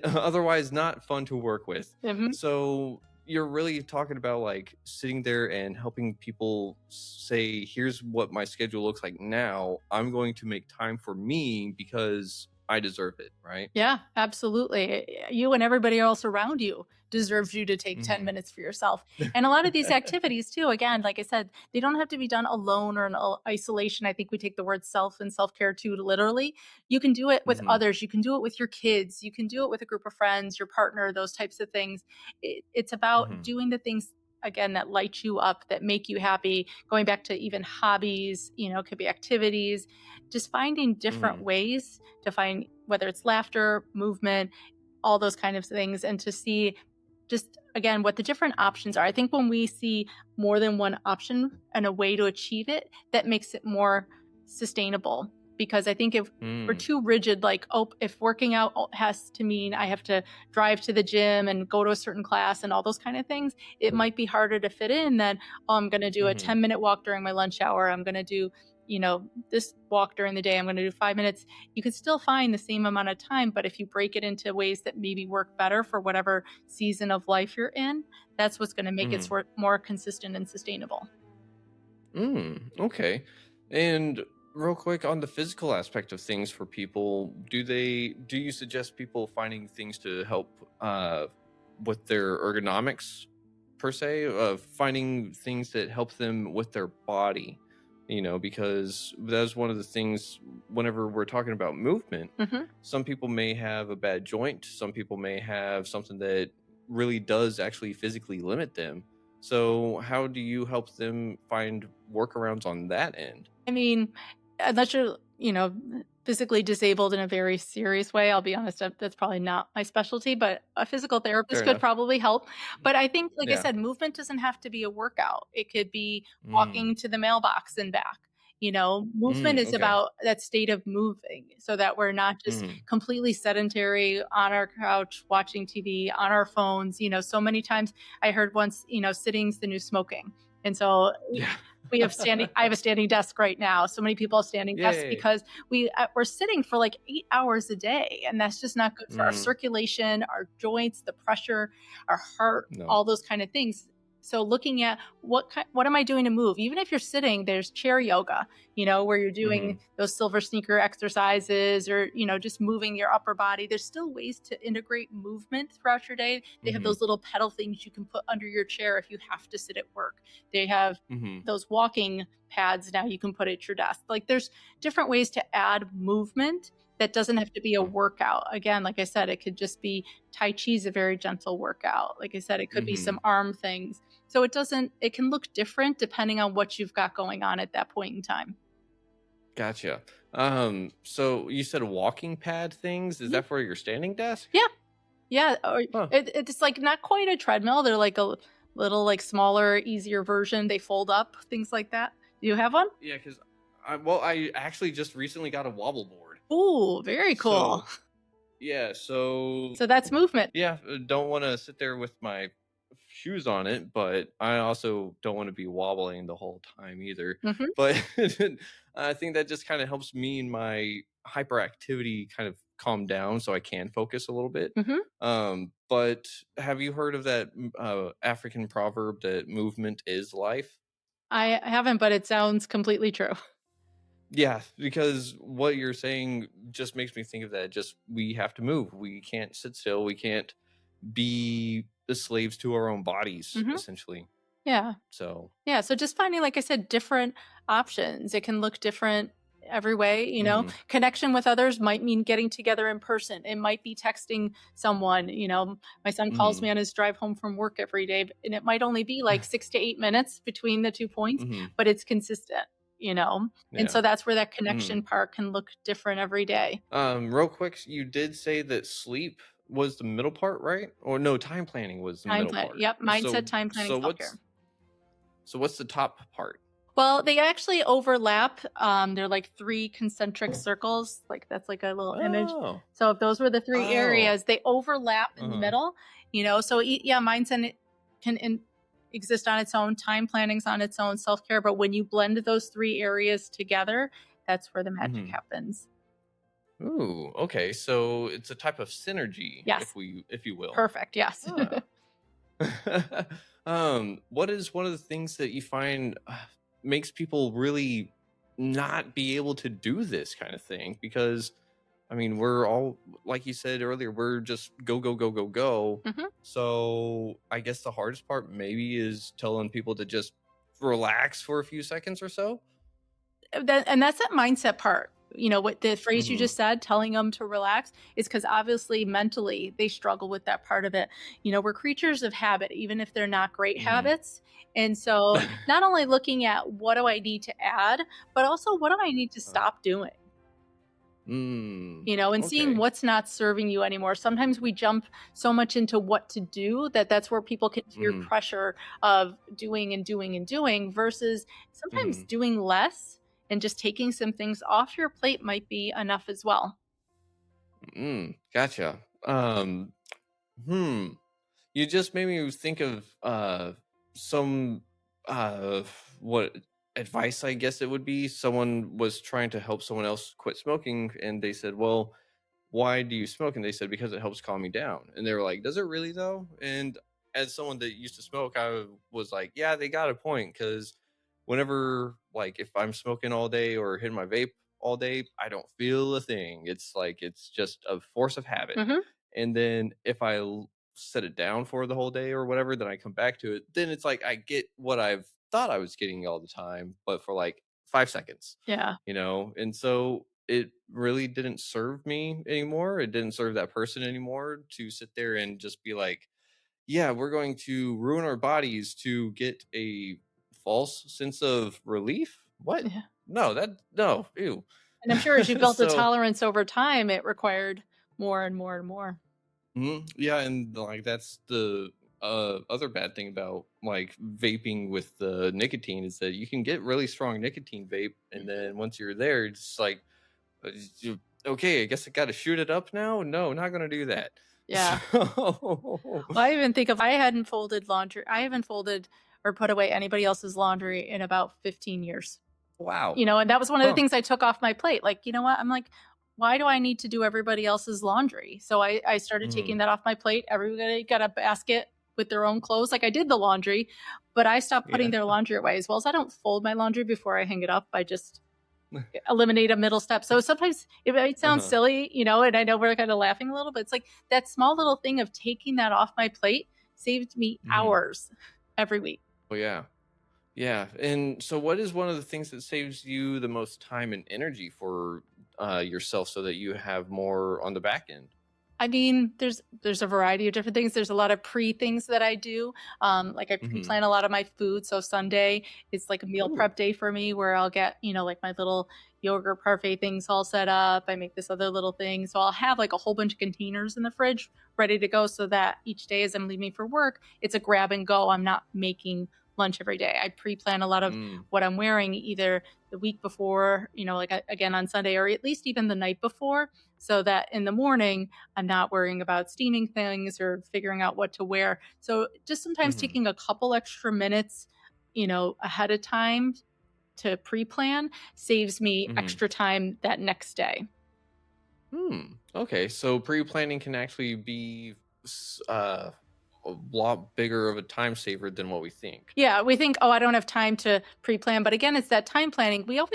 otherwise not fun to work with. Mhm. So you're really talking about like sitting there and helping people say, here's what my schedule looks like now. I'm going to make time for me because I deserve it, right? Yeah, absolutely. You and everybody else around you deserves you to take 10 Hmm. minutes for yourself. And a lot of these activities, too, again, like I said, they don't have to be done alone or in isolation. I think we take the word self and self care too literally. You can do it with Hmm. others. You can do it with your kids. You can do it with a group of friends, your partner, those types of things. It's about Hmm. doing the things. Again, that light you up, that make you happy. Going back to even hobbies, it could be activities, just finding different Hmm. ways to find whether it's laughter, movement, all those kind of things, and to see just again what the different options are. I think when we see more than one option and a way to achieve it, that makes it more sustainable. Because I think if we're Mm. too rigid, like, oh, if working out has to mean I have to drive to the gym and go to a certain class and all those kind of things, it might be harder to fit in than, oh, I'm going to do a Hmm. 10-minute walk during my lunch hour. I'm going to do, this walk during the day. I'm going to do 5 minutes. You could still find the same amount of time, but if you break it into ways that maybe work better for whatever season of life you're in, that's what's going to make it Hmm. more consistent and sustainable. Okay. And real quick on the physical aspect of things for people, do you suggest people finding things to help with their ergonomics per se, finding things that help them with their body, because that's one of the things whenever we're talking about movement, Hmm. some people may have a bad joint, some people may have something that really does actually physically limit them. So how do you help them find workarounds on that end? I mean, unless you're, physically disabled in a very serious way, I'll be honest, that's probably not my specialty, but a physical Fair therapist could enough. probably help. But I think, like I Yeah. said, movement doesn't have to be a workout. It could be Mm. walking to the mailbox and back. Movement is Okay. about that state of moving so that we're not just Mm. completely sedentary on our couch watching TV, on our phones. So many times I heard once, sitting's the new smoking. And so Yeah. I have a standing desk right now. So many people have standing desks Yay. because we're sitting for like 8 hours a day, and that's just not good for our Mm. circulation, our joints, the pressure, our heart, No. all those kind of things. So looking at what am I doing to move? Even if you're sitting, there's chair yoga, where you're Hmm. doing those silver sneaker exercises or, just moving your upper body. There's still ways to integrate movement throughout your day. They have Hmm. those little pedal things you can put under your chair if you have to sit at work. They have Hmm. those walking pads now you can put at your desk. Like there's different ways to add movement that doesn't have to be a workout. Again, like I said, it could just be Tai Chi is a very gentle workout. Like I said, it could be Hmm. some arm things. So it can look different depending on what you've got going on at that point in time. Gotcha. So you said walking pad things. Is Mhm. that for your standing desk? Yeah. Yeah. Or Huh. it's like not quite a treadmill. They're like a little like smaller, easier version. They fold up, things like that. Do you have one? Yeah, because I actually just recently got a wobble board. Ooh, very cool. So yeah, so So that's movement. yeah, don't want to sit there with my shoes on it, but I also don't want to be wobbling the whole time either. Hmm. But I think that just kind of helps me and my hyperactivity kind of calm down so I can focus a little bit. Hmm. But have you heard of that African proverb that movement is life? I haven't, but it sounds completely true. Yeah, because what you're saying just makes me think of that. Just we have to move. We can't sit still. We can't be the slaves to our own bodies, Hmm. essentially. Yeah. So, Yeah. So just finding, like I said, different options. It can look different every way. mhm, Connection with others might mean getting together in person. It might be texting someone. My son calls me mhm, on his drive home from work every day, and it might only be like 6 to 8 minutes between the 2 points, mhm, but it's consistent. And yeah. so that's where that Mm. connection part can look different every day. Real quick, you did say that sleep was the middle part, right? Or no, time planning was the Time middle plan. part. Yep. Mindset, time planning, So self care. what's the top part? Well, they actually overlap. They're like three concentric circles. Like that's like a little image. Oh, So if those were the three oh, areas, they overlap in the uh-huh, middle. So yeah, mindset can exist on its own. Time planning's on its own. Self care, but when you blend those three areas together, that's where the magic mhm. happens. Ooh, okay. So it's a type of synergy, Yes, if you will. perfect. Yes. Ah. What is one of the things that you find makes people really not be able to do this kind of thing? Because I mean, we're all like you said earlier, we're just go go go go go. Hmm. So I guess the hardest part maybe is telling people to just relax for a few seconds or so. And that's that mindset part. What the phrase you Hmm. just said, telling them to relax, is because obviously mentally they struggle with that part of it. We're creatures of habit, even if they're not great Hmm. habits. And so, not only looking at what do I need to add, but also what do I need to stop doing? And seeing Okay. what's not serving you anymore. Sometimes we jump so much into what to do that's where people can feel Mm-hmm. pressure of doing and doing and doing versus sometimes Mm-hmm. doing less and just taking some things off your plate might be enough as well. Gotcha. Um, hmm. You just made me think of some uh what advice I guess it would be. Someone was trying to help someone else quit smoking and they said, "Well, why do you smoke?" And they said, "Because it helps calm me down." And they were like, "Does it really though?" And as someone that used to smoke, I was like, "Yeah, they got a point cuz whenever like if I'm smoking all day or hitting my vape all day, I don't feel a thing. It's like it's just a force of habit. Hmm. And then if I set it down for the whole day or whatever, then I come back to it. Then it's like I get what I've thought I was getting all the time, but for like 5 seconds, Yeah. And so it really didn't serve me anymore. It didn't serve that person anymore to sit there and just be like, yeah, we're going to ruin our bodies to get a false sense of relief. What? Yeah. No, no, ew. And I'm sure as you built the So tolerance over time, it required more and more and more. yeah, and like that's the other bad thing about like vaping with the nicotine is that you can get really strong nicotine vape, and then once you're there, it's like, uh, okay, I guess I got to shoot it up now. No, not gonna do that. Yeah. So, Well, I even think if I hadn't folded laundry, I haven't folded or put away anybody else's laundry in about 15 years. wow, And that was one of the huh? things I took off my plate. Like, you know what? I'm like, why do I need to do everybody else's laundry? So I started taking Mm, that off my plate. Everybody got a basket with their own clothes. Like I did the laundry, but I stopped putting yeah. their laundry away. As well as I don't fold my laundry before I hang it up. I just eliminate a middle step. So sometimes it might sound Uh-huh. silly, and I know we're kind of laughing a little, but it's like that small little thing of taking that off my plate saved me Hmm. hours every week. Oh yeah. Yeah, and so what is one of the things that saves you the most time and energy for yourself so that you have more on the back end? I mean, there's a variety of different things. There's a lot of pre things that I do. Like I Hmm. pre-plan a lot of my food. So Sunday is like a meal Ooh. prep day for me where I'll get, like my little yogurt parfait things all set up. I make this other little thing. So I'll have like a whole bunch of containers in the fridge ready to go so that each day as I'm leaving for work, it's a grab and go. I'm not making lunch every day. I pre-plan a lot of Mm. what I'm wearing either the week before, like again on Sunday, or at least even the night before, so that in the morning I'm not worrying about steaming things or figuring out what to wear. So just sometimes Mhm. taking a couple extra minutes, ahead of time to pre-plan saves me Mhm. extra time that next day. Okay, so pre-planning can actually be a lot bigger of a time saver than what we think. Yeah, we think, "Oh, I don't have time to pre-plan," but again, it's that time planning. We have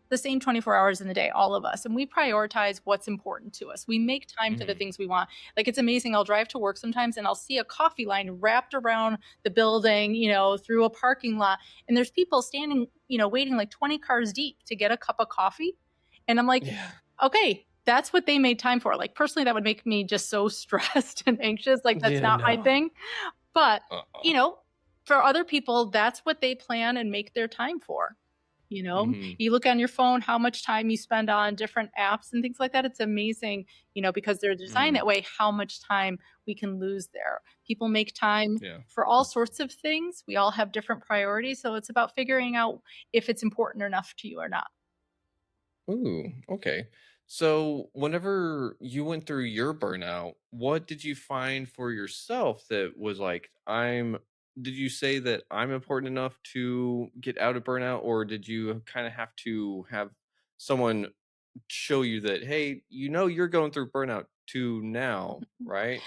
the same 24 hours in the day, all of us, and we prioritize what's important to us. We make time for the Mhm. things we want. Like, it's amazing, I'll drive to work sometimes and I'll see a coffee line wrapped around the building, through a parking lot, and there's people standing, waiting like 20 cars deep to get a cup of coffee, and I'm like, Yeah. "Okay, that's what they made time for." Like, personally, that would make me just so stressed and anxious, like, that's Yeah, not my no. thing, but, Uh-uh. you know, for other people, that's what they plan and make their time for. Mhm. You look on your phone, how much time you spend on different apps and things like that. It's amazing, because they're designed that Mm. way, how much time we can lose there. People make time Yeah. for all sorts of things. We all have different priorities. So it's about figuring out if it's important enough to you or not. Ooh, okay. So, whenever you went through your burnout, what did you find for yourself that was like, did you say that I'm important enough to get out of burnout, or did you kind of have to have someone show you that, hey, you're going through burnout too now, right?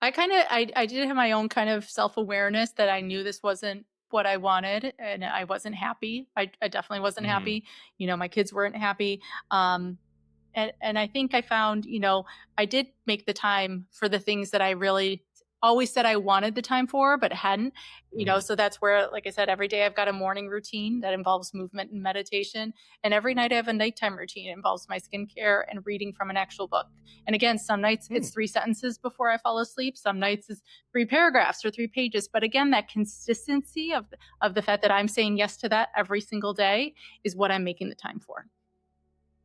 I did have my own kind of self-awareness that I knew this wasn't what I wanted and I wasn't happy. I definitely wasn't Hmm. happy. My kids weren't happy. Um, and I think I found, I did make the time for the things that I really always said I wanted the time for, but hadn't, Hmm. so that's where, like I said, every day I've got a morning routine that involves movement and meditation. And every night I have a nighttime routine. It involves my skincare and reading from an actual book. And again, some nights it's 3 sentences before I fall asleep. Some nights it's 3 paragraphs or 3 pages. But again, that consistency of the fact that I'm saying yes to that every single day is what I'm making the time for.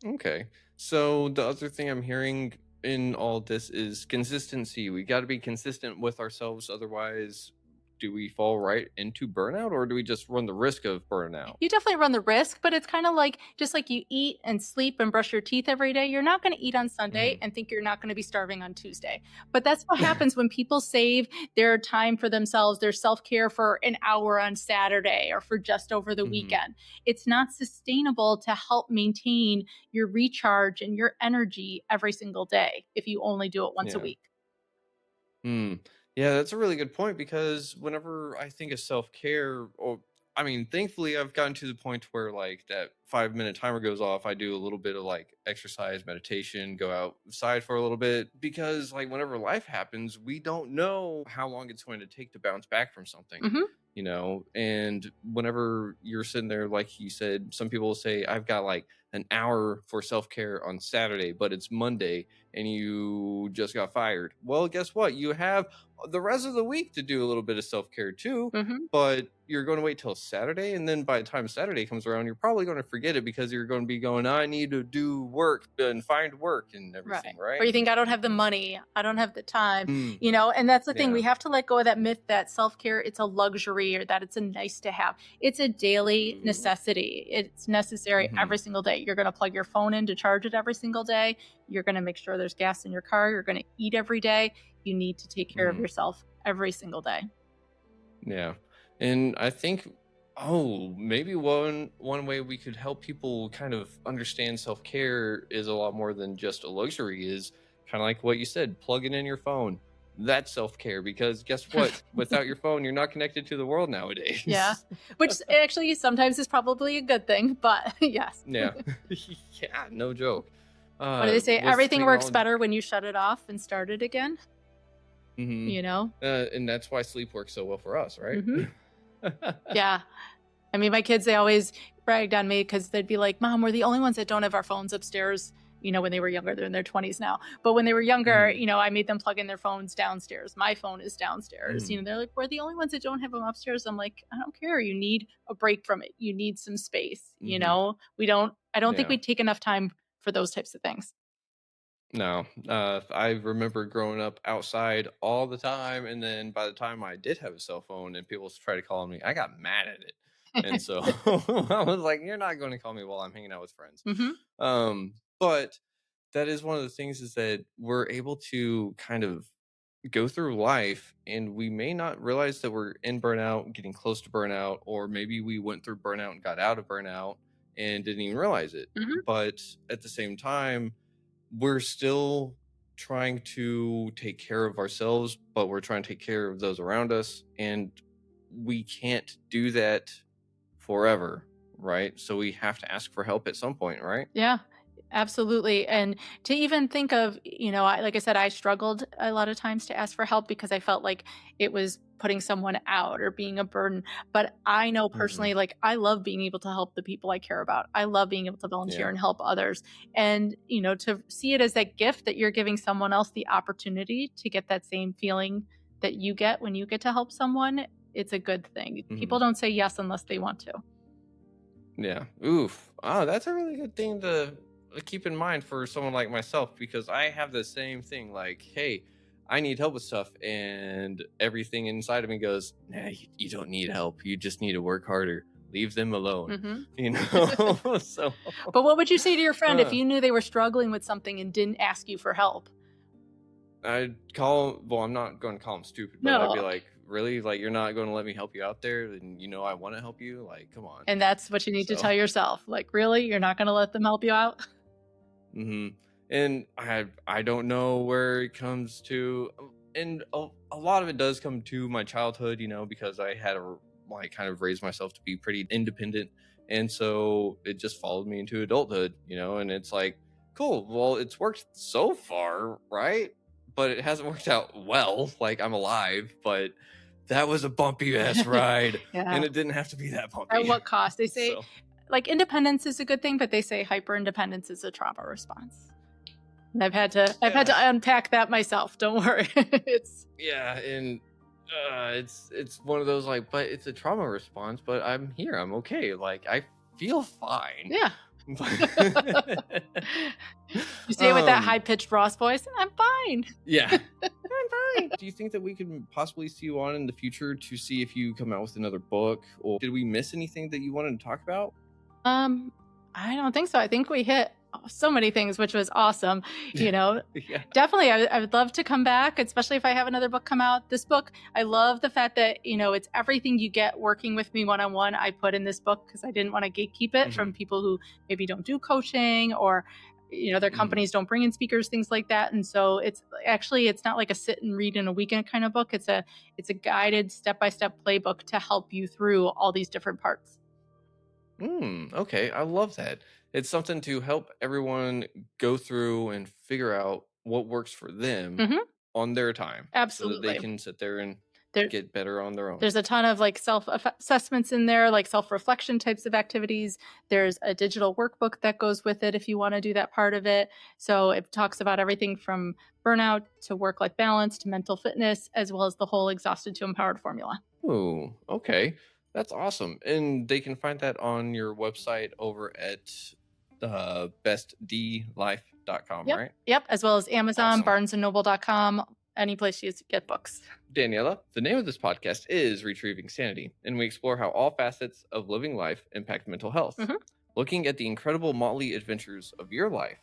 Okay. So the other thing I'm hearing in all this is consistency. We got to be consistent with ourselves. Otherwise, do we fall right into burnout or do we just run the risk of burnout? You definitely run the risk, but it's kind of like just like you eat and sleep and brush your teeth every day. You're not going to eat on Sunday Hmm. and think you're not going to be starving on Tuesday. But that's what happens when people save their time for themselves, their self care for an hour on Saturday or for just over the Hmm. weekend. It's not sustainable to help maintain your recharge and your energy every single day if you only do it once a Yeah. week. Hmm. Yeah, that's a really good point because whenever I think of self care, thankfully I've gotten to the point where like that 5 minute timer goes off. I do a little bit of like exercise, meditation, go outside for a little bit because like whenever life happens, we don't know how long it's going to take to bounce back from something. Hmm. And whenever you're sitting there, like you said, some people will say, I've got like an hour for self care on Saturday, but it's Monday and you just got fired. Well, guess what? You have the rest of the week to do a little bit of self care too, Hmm. but you're going to wait till Saturday. And then by the time Saturday comes around, you're probably going to forget it because you're going to be going, I need to do work and find work and everything, Right. Or right? you think I don't have the money, I don't have the time, Mm, and that's the thing. We yeah. have to let go of that myth that self-care it's a luxury or that it's a nice to have. It's a daily Ooh. necessity. It's necessary Hmm. every single day. You're going to plug your phone in to charge it every single day. You're going to make sure there's gas in your car. You're going to eat every day. You need to take care of Hmm. yourself every single day. Yeah. And I think maybe one way we could help people kind of understand self-care is a lot more than just a luxury is kind of like what you said, plugging in your phone. That's self-care because guess what? Without your phone, you're not connected to the world Yeah. nowadays. Which actually sometimes is probably a good thing, but yes. Yeah. Yeah, no joke. What do they say? With Everything works technology. better when you shut it off and start it again, Hmm. you know? And that's why sleep works so well for us, right? Mhm. Yeah. I mean, my kids, they always bragged on me because they'd be like, Mom, we're the only ones that don't have our phones upstairs, when they were younger. They're in their 20s now. But when they were younger, Hmm. I made them plug in their phones downstairs. My phone is downstairs. Hmm. They're like, we're the only ones that don't have them upstairs. I'm like, I don't care. You need a break from it. You need some space. Hmm. I don't think Yeah. we take enough time for those types of things. No, I remember growing up outside all the time, and then by the time I did have a cell phone and people try to call me, I got mad at it, and so I was like, "You're not going to call me while I'm hanging out with friends." Hmm. But that is one of the things is that we're able to kind of go through life, and we may not realize that we're in burnout, getting close to burnout, or maybe we went through burnout and got out of burnout and didn't even realize it. Hmm. But at the same time, we're still trying to take care of ourselves, but we're trying to take care of those around us. And we can't do that forever, right? So we have to ask for help at some point, right? Yeah, absolutely. And to even think of, like I said, I struggled a lot of times to ask for help because I felt like it was putting someone out or being a burden. But I know Hmm. personally, like, I love being able to help the people I care about. I love being able to volunteer Yeah. and help others. And, to see it as that gift that you're giving someone else the opportunity to get that same feeling that you get when you get to help someone, it's a good thing. Hmm. People don't say yes unless they want to. Yeah. Oof. Oh, that's a really good thing to keep in mind for someone like myself, because I have the same thing. Like, hey, I need help with stuff, and everything inside of me goes, "Nah, you don't need help. You just need to work harder. Leave them alone." Hmm. You know. So, But what would you say to your friend if uh, you knew they were struggling with something and didn't ask you for help? I'd call. Well, I'm not going to call them stupid, but I'd be No. like, "Really? Like, you're not going to let me help you out there? And I want to help you. Like, come on." And that's what you need to So. tell yourself. Like, really? You're not going to let them help you out? Hmm. And I don't know where it comes to, and a lot of it does come to my childhood, because I had to like kind of raise myself to be pretty independent, and so it just followed me into adulthood, and it's like, cool, well, it's worked so far, right? But it hasn't worked out well. Like, I'm alive, but that was a bumpy ass ride, Yeah. and it didn't have to be that At bumpy. what cost? They say, So. like, independence is a good thing, but they say hyper independence is a trauma response. And I've had to unpack that myself. Don't worry. It's Yeah, and it's one of those, like, but it's a trauma response, but I'm here, I'm okay, like, I feel fine. yeah. You say it with that high um pitched Ross voice. I'm fine. yeah, I'm fine. Do you think that we could possibly see you on in the future to see if you come out with another book, or did we miss anything that you wanted to talk about? Um, I don't think so. I think we hit so many things, which was awesome. You know, Yeah. Definitely, I would love to come back, especially if I have another book come out. This book, I love the fact that, it's everything you get working with me one on one. I put in this book because I didn't want to gatekeep it Hmm. from people who maybe don't do coaching or, their Hmm. companies don't bring in speakers, things like that. And so it's not like a sit and read in a weekend kind of book. It's a guided step by step playbook to help you through all these different parts. Okay, I love that. It's something to help everyone go through and figure out what works for them Hmm. on their time so that they Absolutely. can sit there and There, get better on their own. There's a ton of like self assessments in there, like self reflection types of activities. There's a digital workbook that goes with it if you want to do that part of it. So it talks about everything from burnout to work life balance to mental fitness, as well as the whole exhausted to empowered formula. Ooh, okay. That's awesome. And they can find that on your website over at bestdlife.com, Yep. right? Yep. As well as Amazon, Awesome. barnesandnoble.com, any place you get books. Daniela, the name of this podcast is Retrieving Sanity, and we explore how all facets of living life impact mental health. Mhm. Looking at the incredible motley adventures of your life,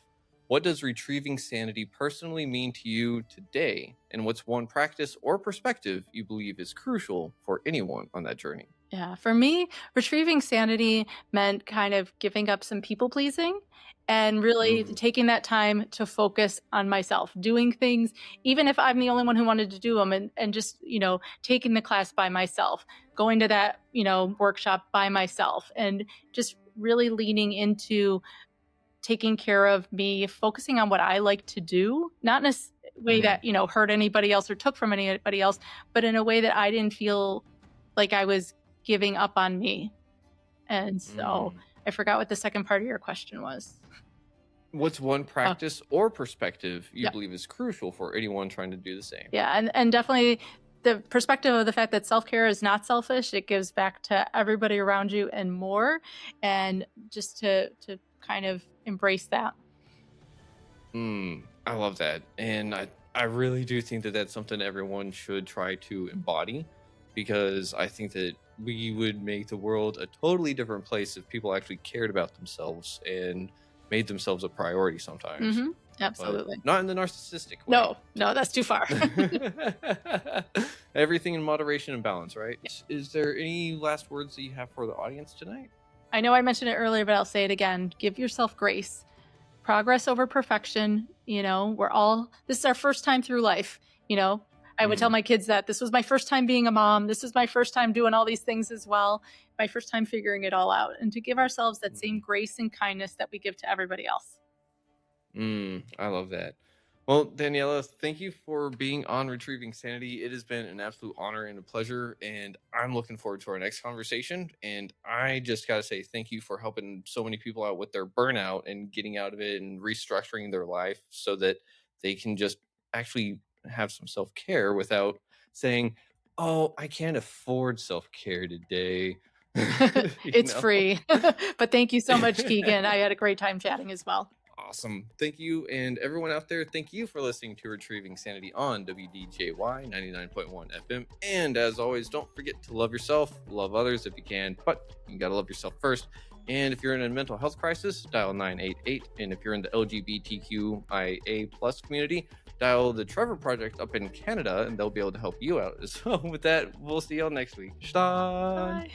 what does retrieving sanity personally mean to you today? And what's one practice or perspective you believe is crucial for anyone on that journey? Yeah, for me, retrieving sanity meant kind of giving up some people pleasing and really Mm, taking that time to focus on myself, doing things, even if I'm the only one who wanted to do them, and just, taking the class by myself, going to that, workshop by myself, and just really leaning into taking care of me, focusing on what I like to do, not in a way mhm, that, hurt anybody else or took from anybody else, but in a way that I didn't feel like I was giving up on me. And so mm. I forgot what the second part of your question was. What's one Oh, practice or perspective you yeah. believe is crucial for anyone trying to do the same? Yeah. And definitely the perspective of the fact that self care is not selfish. It gives back to everybody around you and more. And just to kind of embrace that. Mm. I love that. And I really do think that that's something everyone should try to embody, because I think that we would make the world a totally different place if people actually cared about themselves and made themselves a priority sometimes, but Absolutely. not in the narcissistic way. No, no, that's too far. Everything in moderation and balance, right? Is there any last words that you have for the audience tonight? I know I mentioned it earlier, but I'll say it again. Give yourself grace. Progress over perfection. This is our first time through life. I would tell my kids that this was my first time being a mom. This is my first time doing all these things as well. My first time figuring it all out, and to give ourselves that same grace and kindness that we give to everybody else. I love that. Well, Daniela, thank you for being on Retrieving Sanity. It has been an absolute honor and a pleasure, and I'm looking forward to our next conversation. And I just got to say thank you for helping so many people out with their burnout and getting out of it and restructuring their life so that they can just actually have some self-care without saying, oh, I can't afford self-care today. It's free. But thank you so much, Keegan. I had a great time chatting as well. Awesome. Thank you. And everyone out there, thank you for listening to Retrieving Sanity on WDJY 99.1 FM. And as always, don't forget to love yourself, love others if you can, but you gotta love yourself first. And if you're in a mental health crisis, dial 988. And if you're in the LGBTQIA plus community, dial the Trevor Project up in Canada, and they'll be able to help you out as well. With that, we'll see y'all next week. Bye.